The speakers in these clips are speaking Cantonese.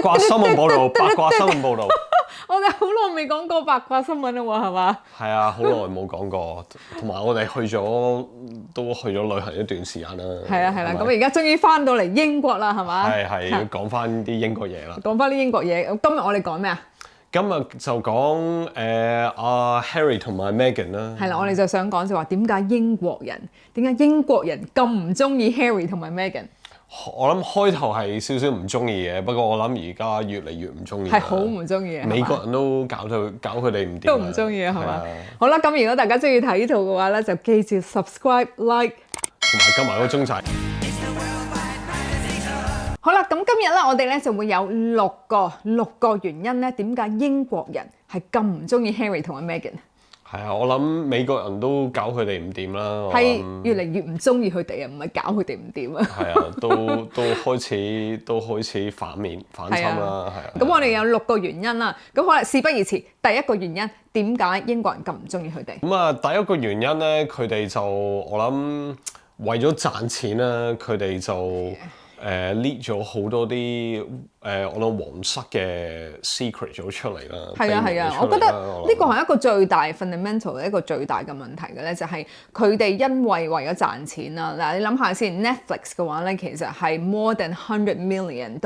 卦新聞報導，八卦新聞報導。我哋好耐未講過八卦新聞啦喎，係嘛？係啊，好耐冇講過，同埋我哋都去咗旅行一段時間啦。係啦，咁而家終於翻到嚟英國啦，係嘛？係要講翻啲英國嘢啦。講翻啲英國嘢，今日我哋講咩啊？今日就講阿 Harry 同埋 Meghan 啦。係啦，我哋就想講就話點解英國人咁唔中意 Harry 同埋 Meghan？我諗開頭係少少唔中意嘅，不過我諗而家越嚟越唔中意。係好唔中意嘅。美國人都搞佢哋唔掂。都唔中意啊，係嘛？好啦，咁如果大家中意睇呢套嘅話咧，就記住 subscribe、like 同埋撳埋個鐘仔。好啦，咁今日咧，我哋咧就會有六個原因咧，點解英國人係咁唔中意 Harry 同埋 Meghan？係啊，我諗美國人都搞佢哋唔掂啦，係越嚟越唔中意佢哋啊，唔係搞佢哋唔掂啊。係啊，都開始反心啦，係啊。咁我哋有6個原因啦，咁好啦，事不宜遲，第一個原因點解英國人咁唔中意佢哋？咁啊，第一個原因咧，佢哋就我諗為咗賺錢啦，佢哋就leak 咗好多啲我諗皇室嘅 secret 咗出嚟啦。係啊，我覺得呢個係一個最大 fundamental 一個最大嘅問題嘅咧，就係佢哋因為咗賺錢啦。嗱，你諗下先 ，Netflix 嘅話咧，其實係 more than $100 million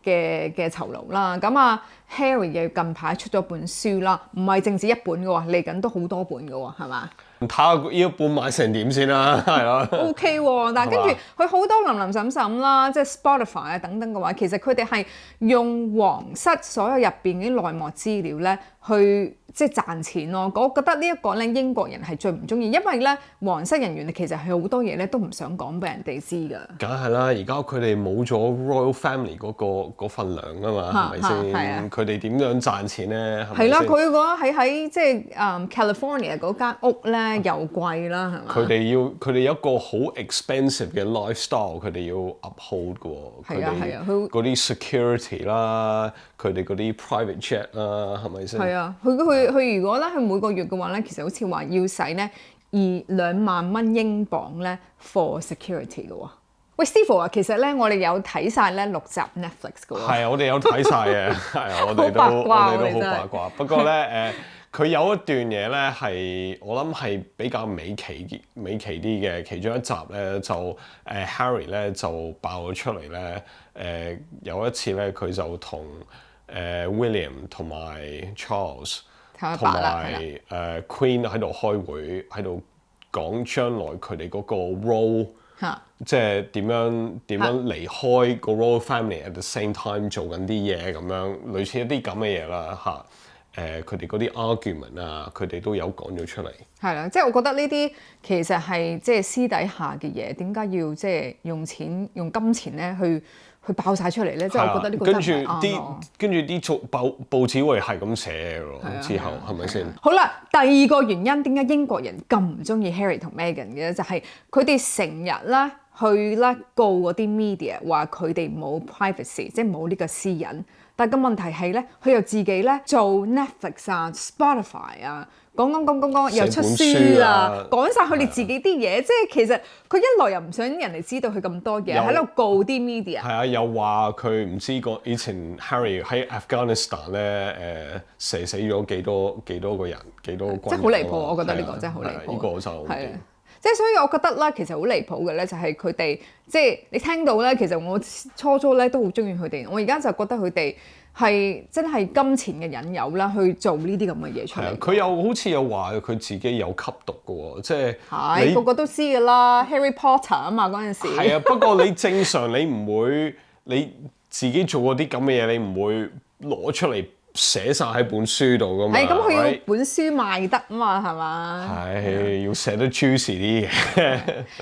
咧嘅酬勞啦。咁啊 ，Harry 嘅近排出咗本書啦，唔係淨止一本嘅喎，嚟緊都好多本嘅喎，係嘛？睇下呢一本賣成點先啦，係咯。OK 喎，但係跟住佢好多林林審審啦，即係 Spotify 啊等等嘅話，其實佢哋係用皇室所有入邊啲內幕資料咧，去即係賺錢咯。我覺得呢一個咧，英國人係最唔中意，因為咧皇室人員其實係好多嘢咧都唔想講俾人哋知㗎。梗係啦，而家佢哋冇咗 Royal Family 嗰份糧啊嘛，係咪先？佢哋點樣賺錢咧？係啦，佢嗰喺即係California 嗰間屋咧又貴啦，係嘛？佢哋有一個好 expensive 嘅 lifestyle，佢哋要 uphold 嘅喎。係啊，嗰啲 security 啦，佢哋嗰啲 private jet 啦，係咪先？係啊，佢如果咧，佢每個月嘅話咧，其實好似話要使咧2萬蚊英鎊咧 for security 嘅喎。喂，師傅啊，其實咧我哋有睇晒咧6集 Netflix 嘅喎。係啊，我哋有睇晒嘅，係啊，我哋都好八卦。不過咧佢有一段嘢咧係我諗係比較美奇啲嘅，其中一集咧就Harry 咧就爆咗出嚟咧，有一次咧佢就同William 同埋 Charles 同埋Queen 喺度開會，喺度講將來佢哋嗰個 role，即係點樣離開個 Royal Family at the same time 做緊啲嘢咁樣，類似一啲咁嘅嘢啦嚇。佢哋嗰啲 argument 啊，佢哋都有講咗出嚟。係啦，即係我覺得呢啲其實係即係私底下嘅嘢，點解要即係用金錢咧去爆晒出嚟咧？即係我覺得呢個真係跟住啲報紙會係咁寫咯，之後係咪先？好啦，第二個原因點解英國人咁唔中意 Harry 同 Meghan 嘅就係佢哋成日咧去咧告嗰啲 media 話佢哋冇 privacy， 即係冇呢個私隱。但係個問題係咧，佢又自己咧做 Netflix 啊、Spotify 啊，講又出書啊，講晒佢哋自己啲嘢，即係其實佢一來又唔想人哋知道佢咁多嘢，喺度告啲 media。係啊，又話佢唔知以前 Harry 喺 Afghanistan 咧射死咗幾多個人，幾多軍人。即係好離譜，我覺得呢個真係好離譜。呢個就係。即係所以，我覺得咧，其實好離譜嘅咧，就係佢哋即係你聽到咧，其實我初咧都好中意佢哋，我而家就覺得佢哋係真係金錢嘅引誘啦，去做呢啲咁嘅嘢出嚟。佢又好似有話佢自己有吸毒嘅喎，即係個個都知㗎啦，Harry Potter 啊嘛嗰陣時。係啊，不過你正常你唔會你自己做嗰啲咁嘅嘢，你唔會攞出嚟寫晒喺本書度噶嘛？係咁，佢要本書賣得啊嘛，係嘛？係要寫得 juicy 啲嘅。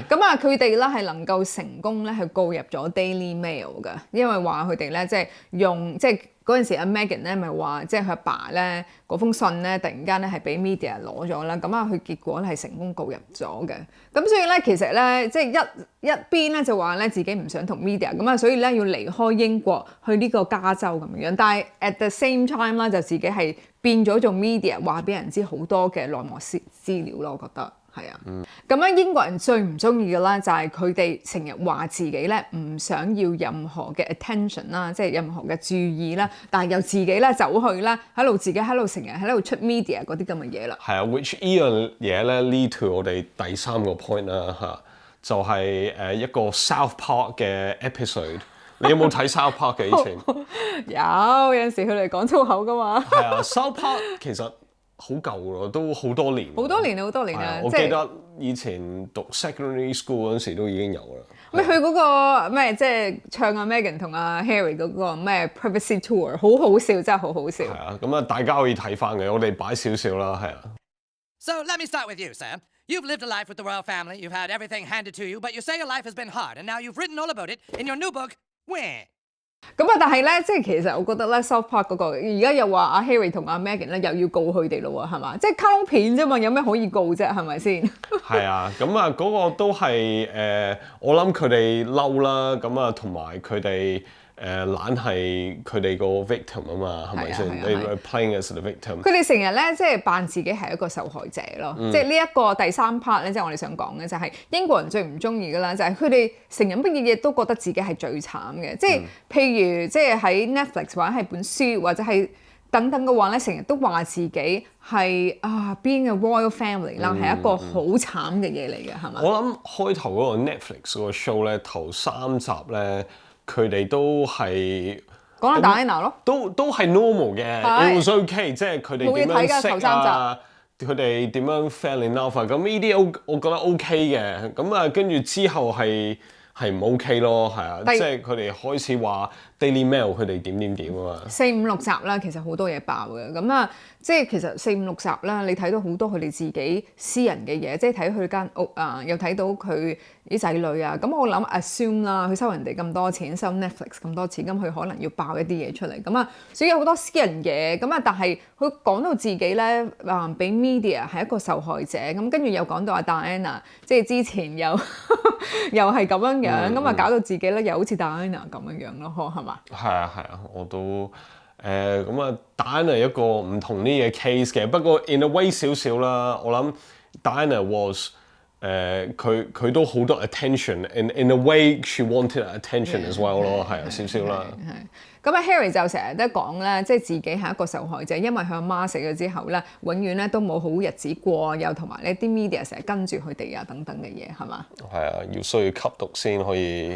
咁啊，佢哋咧係能夠成功咧，去告入咗 Daily Mail 嘅，因為話佢哋咧即係用即係。嗰陣時阿 Meghan 咧咪話，即係佢阿爸咧嗰封信咧，突然間咧係俾 media 攞咗啦，咁啊佢結果咧係成功告入咗嘅。咁所以咧其實咧即係一邊咧就話咧自己唔想同 media，咁啊所以咧要離開英國去呢個加州咁樣。但係 at the same time 啦，就自己係變咗做 media，話俾人知好多嘅內幕資料咯，我覺得。係啊。咁樣英國人最唔中意嘅咧，就係佢哋成日話自己咧唔想要任何嘅 attention 啦，即係任何嘅注意啦，但係又自己咧走去咧自己喺度成日喺度出 media 嗰啲咁嘅嘢啦。係啊，which 呢樣嘢咧 lead to 我哋第3個 point 啦嚇，就係一個 South Park 嘅 episode。你有冇睇 South Park 嘅以前？有陣時佢哋講粗口噶嘛。係啊，South Park 其實好舊咯，都好多年。好多年啊！我記得以前讀 secondary school 嗰陣時都已經有啦。咩佢嗰個咩即係唱阿 Meghan 同阿 Harry 嗰個咩 privacy tour， 好好笑，真係好好笑。係啊，咁啊大家可以睇翻嘅，我哋擺少少啦，係啊。So let me start with you, Sam. You've lived a life with the royal family, you've had everything handed to you, but you say your life has been hard, and now you've written all about it in your new book, Where? 咁啊，但係咧，即係其實我覺得咧 South Park 嗰個而家又話阿 Harry 同阿 Meghan 咧又要告佢哋咯喎，係嘛？即係卡通片啫嘛，有咩可以告啫？係咪先？係啊，咁啊嗰個都係我諗佢哋嬲啦，咁啊同埋佢哋懶係佢哋個 victim 啊嘛，係咪先？你 playing as the victim。佢哋成日咧即係扮自己係一個受害者咯，即係呢一個第3 part 咧，即係我哋想講嘅就係英國人最唔中意嘅啦，就係佢哋成日乜嘢嘢都覺得自己係最慘嘅，即係譬如即係喺 Netflix 或者係本書或者係等等嘅話咧，成日都話自己係being a royal family 啦，係一個好慘嘅嘢嚟嘅，係嘛？我諗開頭嗰個 Netflix 嗰個 show 咧，頭3集咧。佢哋都係講下 Diana 咯，都係 normal 嘅 ，it was okay， 即係佢哋點樣識啊，佢哋點樣 fell in love 啊，咁呢啲我覺得 OK 嘅，咁啊跟住之後係唔 OK 咯，係啊，即係佢哋開始話 Daily Mail 佢哋點啊嘛，4、5、6集啦，其實好多嘢爆嘅，咁啊，即係其實4、5、6集啦，你睇到好多佢哋自己私人嘅嘢，即係睇佢間屋啊，又睇到佢啲仔女啊，咁我諗 assume 啦，佢收人哋咁多錢，收 Netflix 咁多錢，咁佢可能要爆一啲嘢出嚟，咁啊，所以有好多私人嘢，咁啊，但係佢講到自己咧，俾 media 係一個受害者，咁跟住又講到阿 Diana， 即係之前又係咁樣，咁啊搞到自己咧又好似 Diana 咁樣咯，係嘛？係啊，我都咁啊，Diana 一個唔同啲嘅 case 嘅，不過 in a way 少少啦，我諗 Diana was 佢都好多 attention，in a way she wanted attention as well 咯，係啊，少少啦。咁啊 Harry 就成日都講咧，即係自己係一個受害者，因為佢阿媽死咗之後咧，永遠咧都冇好日子過，又同埋呢啲 media 成日跟住佢哋啊等等嘅嘢，係嘛？係啊，要需要吸毒先可以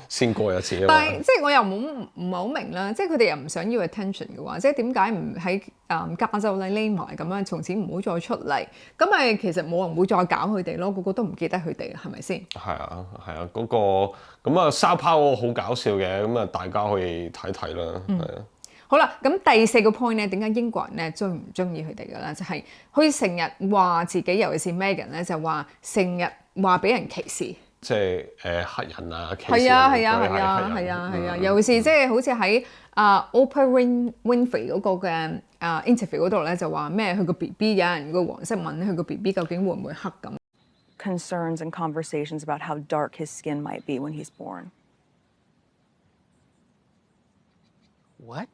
先過日子啊嘛。但係即係我又唔係好明啦，即係佢哋又唔想要 attention 嘅話，即係點解唔喺加州咧匿埋咁樣，從此唔好再出嚟？咁咪其實冇人會再搞佢哋咯，個個都唔記得佢哋，係咪先？係啊，嗰個咁啊沙拋嗰個好搞笑嘅，咁啊大家可以睇睇啦，係啊。好啦，咁第4個 point 咧，點解英國人咧最唔中意佢哋嘅咧？就係佢成日話自己，尤其是 Meghan 咧，就話成日話俾人歧視。即係黑人啊，歧視係啊，尤其是即係好似喺Oprah Winfrey 嗰個嘅interview 嗰度咧，就話咩佢個 BB 有人個皇室問佢個 BB 究竟會唔會黑咁。Concerns and conversations about how dark his skin might be when he's born. What？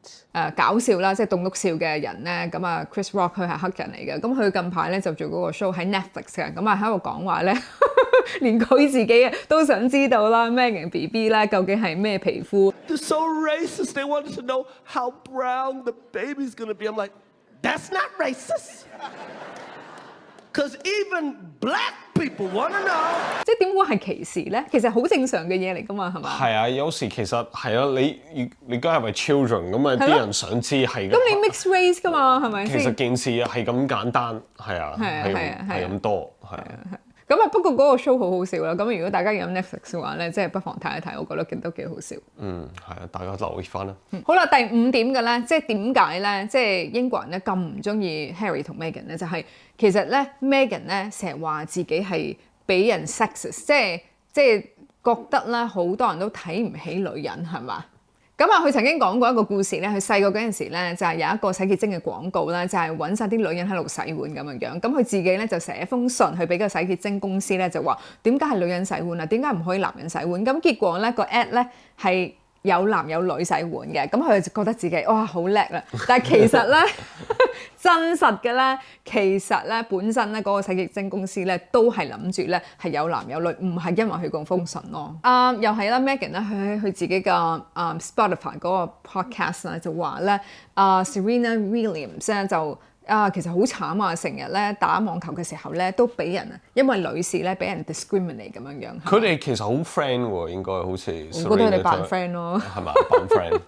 搞笑啦，即係棟篤笑嘅人咧，咁啊 Chris Rock 佢係黑人嚟嘅，咁佢近排咧就做嗰個 show 喺 Netflix 嘅，咁啊喺度講話咧，連佢自己都想知道啦，Meghan BB 咧究竟係咩皮膚。They're so racist. They wanted to know how brown the baby's gonna be. I'm like, that's not racist. Because even black people want to know. 即係點會係歧視咧？其實好正常嘅嘢嚟㗎嘛，係嘛？係啊，有時其實係啊，你梗係為 children 咁啊，啲人想知係。咁你 mix race 㗎嘛，係咪先？其實件事係咁簡單，係啊，係咁多，係啊。咁啊，不過嗰個 show 好好笑啦。咁如果大家有 Netflix 嘅話咧，即係不妨睇一睇，我覺得都幾好笑。係啊，大家留意翻啦。好啦，第5點嘅咧，即係點解咧，即係英國人咧咁唔中意 Harry 同 Meghan 咧，就係其實咧 Meghan 咧成日話自己係俾人 sexist， 即係覺得咧好多人都睇唔起女人，係嘛？咁啊，佢曾經講過一個故事咧，佢細個嗰陣時咧，就係有一個洗潔精嘅廣告咧，就係揾晒啲女人喺度洗碗咁樣。咁佢自己咧就寫封信去俾個洗潔精公司咧，就話點解係女人洗碗啊？點解唔可以男人洗碗？咁結果咧個 ad 咧係有男有女洗碗嘅，咁佢就覺得自己哇好叻啦。但係其實咧真實嘅咧，其實咧本身咧嗰個洗潔精公司咧都係諗住咧係有男有女，唔係因為佢咁封神咯。又係啦 ，Megan 咧佢喺佢自己嘅Spotify 嗰個 podcast 咧就話咧Serena Williams 咧就。其實好慘啊！成日咧打網球嘅時候咧，都俾人因為女士咧俾人 discriminate 咁樣樣。佢哋其實好 friend 喎，應該好似。我覺得佢哋扮 friend 咯。係嘛？扮 friend。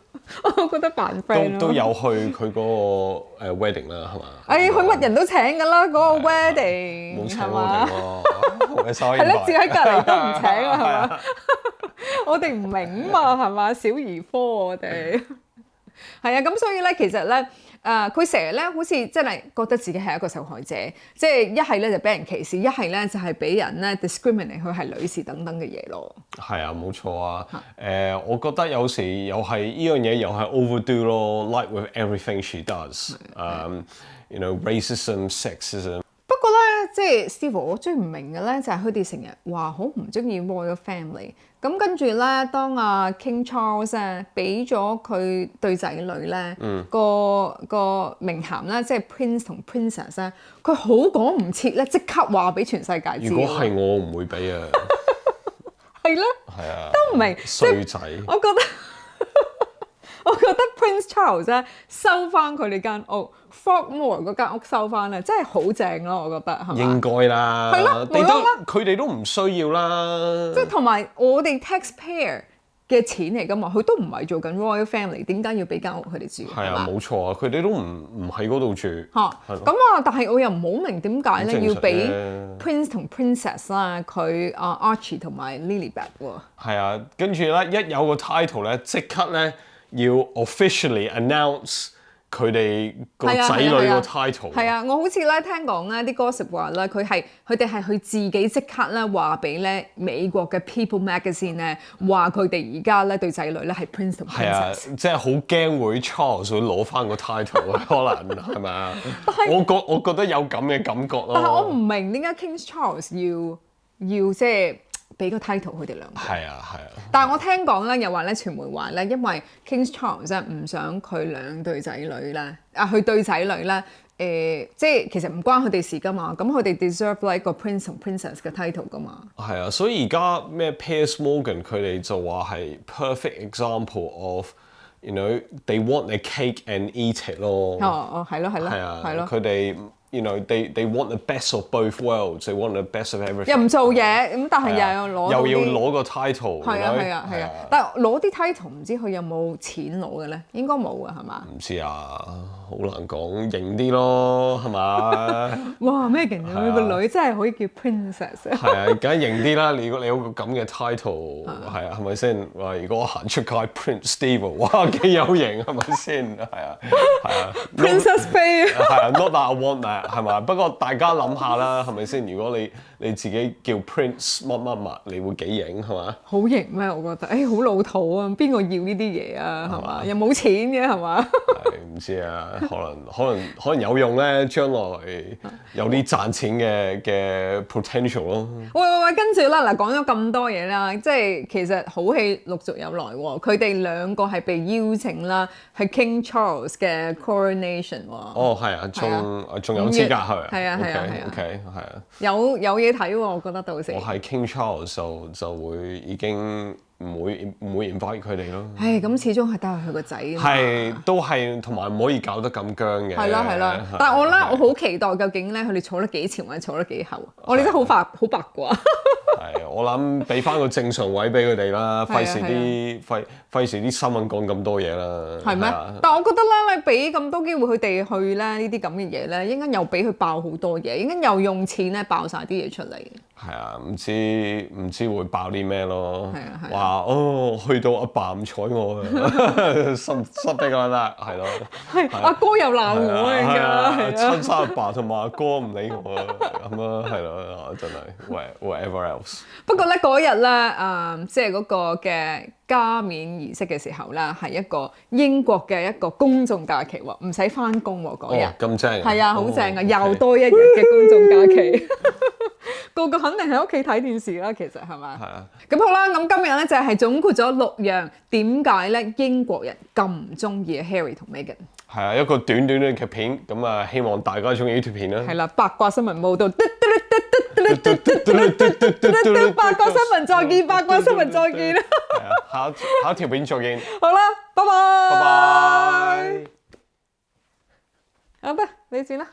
我覺得扮 friend 都有去佢嗰個wedding 啦，係嘛？佢乜人都請㗎啦，嗰個 wedding 冇請我哋喎，係咯，照喺隔離都唔請啊，係嘛？我哋唔明嘛，係嘛？小兒科我哋係啊，咁所以咧，其實咧。佢成日咧好似真係覺得自己係一個受害者，即係一係咧就俾人歧視，一係咧就係俾人咧 discriminate 佢係女士等等嘅嘢咯。係啊，冇錯啊。我覺得有時又係呢樣嘢又係 overdo 咯 ，like with everything she does，you know racism, sexism。不過咧，即係 Steve，我最唔明嘅咧就係佢哋成日話好唔中意 Royal Family。咁跟住咧，當King Charles 咧俾咗佢對仔女咧個名銜咧，即係 Prince 同 Princess 咧，佢好講唔切咧，即刻話俾全世界知。如果係我唔會俾啊。係咧。係啊。都唔明。衰仔。我覺得 Prince Charles 咧收翻佢哋間屋 Frogmore 嗰間屋收翻咧，真係好正咯！我覺得係咪？應該啦。係咯，佢哋都唔需要啦。即係同埋我哋 taxpayer 嘅錢嚟㗎嘛，佢都唔係做緊 Royal Family， 點解要俾間屋佢哋住？係啊，冇錯啊，佢哋都唔喺嗰度住。咁但係我又唔好明點解咧要俾 Prince 同 Princess 啦，佢Archie 同埋 Lilibet 喎。係啊，跟住咧一有個 title 咧，即刻咧。要 officially announce 佢哋個仔女個 title。係啊，我好似咧聽講咧啲 gossip 話咧，佢哋係佢自己即刻咧話俾咧美國嘅 People Magazine 咧話佢哋而家咧對仔女咧係 Prince 同 Princess。係啊，即係好驚會 Charles 會攞翻個 title 可能係咪啊？我覺得有咁嘅感覺咯。但係我唔明點解 King Charles 要即係。俾個 title 佢哋兩個。係啊。但係我聽講咧，又話咧，傳媒話咧，因為 King Charles 唔想佢兩對仔女咧，佢對仔女咧，即係其實唔關佢哋事噶嘛，咁佢哋 deserve like 個 Prince 同 Princess 嘅 title 噶嘛。係啊，所以而家咩 Piers Morgan 佢哋就話係 perfect example of，you know they want their cake and eat it 咯。係咯。係啊，佢哋。You know, they want the best of both worlds. They want the best of everything. 又唔做嘢咁，但係又要攞個 title。係啊。但係攞啲 title 唔知佢有冇錢攞嘅咧？應該冇啊，係嘛？唔知啊，好難講，型啲咯，係嘛？哇！Megan 佢個女真係可以叫 Princess。係啊，梗係型啲啦！如果你有個咁嘅 title，係啊，係咪先？哇！如果我行出街 Prince Steve， 哇，幾有型，係咪先？係啊。Princess Faye。係啊 ，not that I want that。係嘛？不過大家諗下啦，係咪先？如果你自己叫 Prince 乜，你會幾型係嘛？好型咩？我覺得，好老土啊！邊個要呢啲嘢啊？係嘛？又冇錢嘅係嘛？唔知啊，可能有用咧，將來有啲賺錢嘅 potential 咯。喂，跟住啦，嗱，講咗咁多嘢啦，即係其實好戲陸續有來喎。佢哋兩個係被邀請啦，係 King Charles 嘅 coronation 喎。係啊，仲有資格去。係啊。OK，係啊。有嘢睇喎，我覺得到時。我係 King Charles 就會已經。唔會 invite 佢哋咯。咁始終係都係佢個仔。都係，同埋唔可以搞得咁僵嘅。係咯。但係我好期待究竟咧，佢哋坐得幾前或者坐得幾後。我哋真係好八卦。我諗俾翻個正常位俾佢哋啦，費事啲新聞講咁多嘢啦。係咩？但係我覺得咧，你俾咁多機會佢哋去咧呢啲咁嘅嘢咧，應該又俾佢爆好多嘢，應該又用錢咧爆晒啲嘢出嚟。係啊，唔知會爆啲咩咯？話去到阿爸唔睬我啊，心逼我啦，係咯。阿哥又鬧我啊，親生阿爸同埋阿哥唔理我啊，咁啊係咯，真係 whatever else。不過咧嗰日咧，即係嗰個嘅加冕儀式嘅時候咧，係一個英國嘅一個公眾假期喎，唔使翻工喎嗰日。咁正。係啊，好正啊，又多一日嘅公眾假期。個個肯定喺屋企睇電視啦，其實係咪？係啊。咁好啦，咁今日咧就係總括咗6樣點解咧英國人咁唔中意 Harry 同 Meghan。係啊，一個短短嘅片，咁啊希望大家中意呢條片啦。係啦，八卦新聞報道，八卦新聞再見，八卦新聞再見。係啊，下一條片再見。好啦，拜拜。拜拜。好，你剪啦。